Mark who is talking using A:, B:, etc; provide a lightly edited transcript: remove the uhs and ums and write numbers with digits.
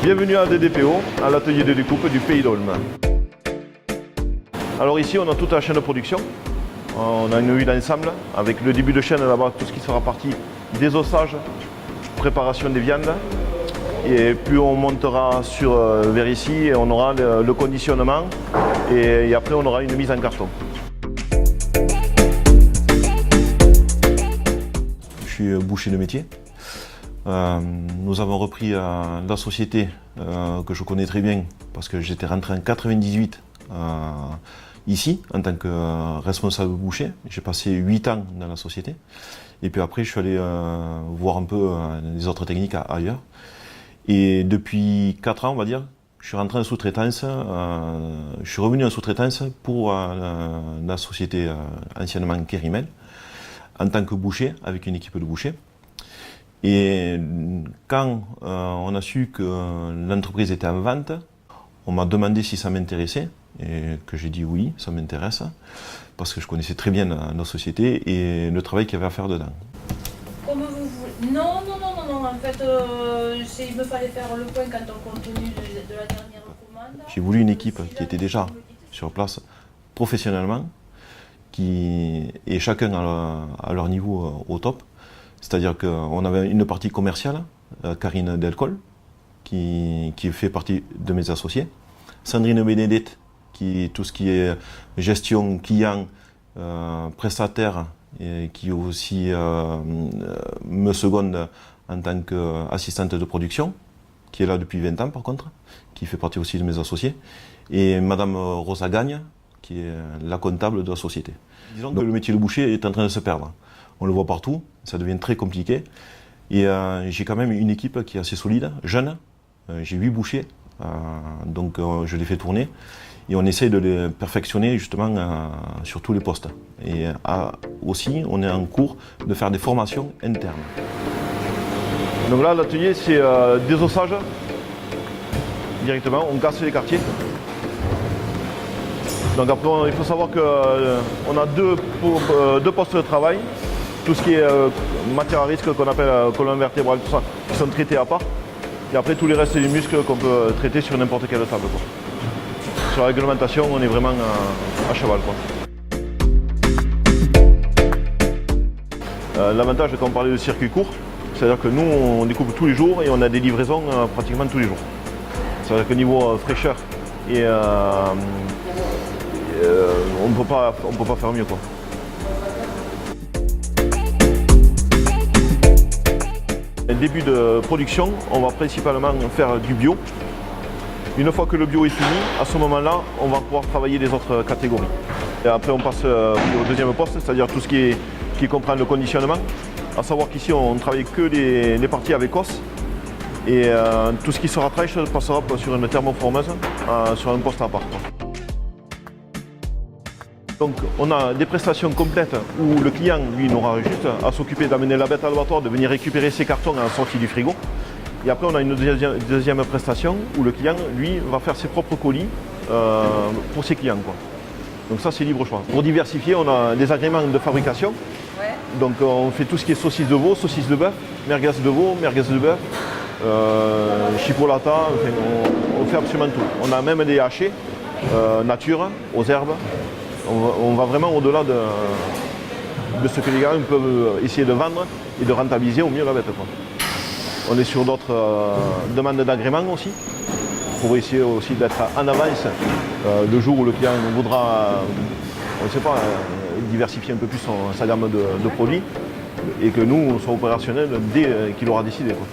A: Bienvenue à DDPO, à l'atelier de découpe du Pays d'Olme. Alors ici on a toute la chaîne de production. On a une huile d'ensemble avec le début de chaîne là-bas, tout ce qui sera partie désossage, préparation des viandes. Et puis on montera vers ici et on aura le conditionnement et après on aura une mise en carton. Je suis boucher de métier. Nous avons repris la société que je connais très bien parce que j'étais rentré en 98 ici en tant que responsable boucher. J'ai passé 8 ans dans la société et puis après je suis allé voir un peu les autres techniques ailleurs. Et depuis 4 ans, on va dire, je suis rentré en sous-traitance, je suis revenu en sous-traitance pour la société anciennement Kerimel en tant que boucher avec une équipe de bouchers. Et quand on a su que l'entreprise était en vente, on m'a demandé si ça m'intéressait et que j'ai dit oui, ça m'intéresse parce que je connaissais très bien nos sociétés et le travail qu'il y avait à faire dedans.
B: Comme vous voulez. Non, en fait, il me fallait faire le point quant au contenu de la dernière commande.
A: J'ai voulu une équipe qui était déjà sur place professionnellement et chacun à leur niveau au top. C'est-à-dire qu'on avait une partie commerciale, Karine Delcol, qui fait partie de mes associés. Sandrine Bénédette, qui tout ce qui est gestion client, prestataire, et qui aussi me seconde en tant qu'assistante de production, qui est là depuis 20 ans par contre, qui fait partie aussi de mes associés. Et Madame Rosa Gagne, qui est la comptable de la société. Disons que le métier de boucher est en train de se perdre. On le voit partout, ça devient très compliqué. Et j'ai quand même une équipe qui est assez solide, jeune. J'ai 8 bouchers, donc je les fais tourner. Et on essaie de les perfectionner justement sur tous les postes. Et aussi, on est en cours de faire des formations internes. Donc là, l'atelier, c'est désossage directement. On casse les quartiers. Donc après, il faut savoir qu'on a deux postes de travail. Tout ce qui est matière à risque qu'on appelle colonne vertébrale, tout ça, qui sont traités à part. Et après, tous les restes des muscles qu'on peut traiter sur n'importe quelle table, quoi. Sur la réglementation, on est vraiment à cheval, quoi. L'avantage, quand on parlait de circuit court, c'est-à-dire que nous, on découpe tous les jours et on a des livraisons pratiquement tous les jours. C'est-à-dire que niveau fraîcheur, on ne peut pas faire mieux, quoi. Début de production, on va principalement faire du bio. Une fois que le bio est fini, à ce moment-là, on va pouvoir travailler les autres catégories. Et après, on passe au deuxième poste, c'est-à-dire tout ce qui comprend le conditionnement. À savoir qu'ici, on ne travaille que les parties avec os. Et tout ce qui sera fraîche passera sur une thermoformeuse, sur un poste à part, quoi. Donc on a des prestations complètes où le client, lui, n'aura juste à s'occuper d'amener la bête à l'abattoir, de venir récupérer ses cartons en sortie du frigo. Et après on a une deuxième prestation où le client, lui, va faire ses propres colis pour ses clients, quoi. Donc ça c'est libre choix. Pour diversifier, on a des agréments de fabrication. Ouais. Donc on fait tout ce qui est saucisse de veau, saucisse de bœuf, merguez de veau, merguez de bœuf, chipolata, enfin, on fait absolument tout. On a même des hachés, nature, aux herbes. On va vraiment au-delà de ce que les gars peuvent essayer de vendre et de rentabiliser au mieux la bête, quoi. On est sur d'autres demandes d'agrément aussi, pour essayer aussi d'être en avance le jour où le client voudra, on ne sait pas, diversifier un peu plus sa gamme de produits et que nous, on soit opérationnels dès qu'il aura décidé, quoi.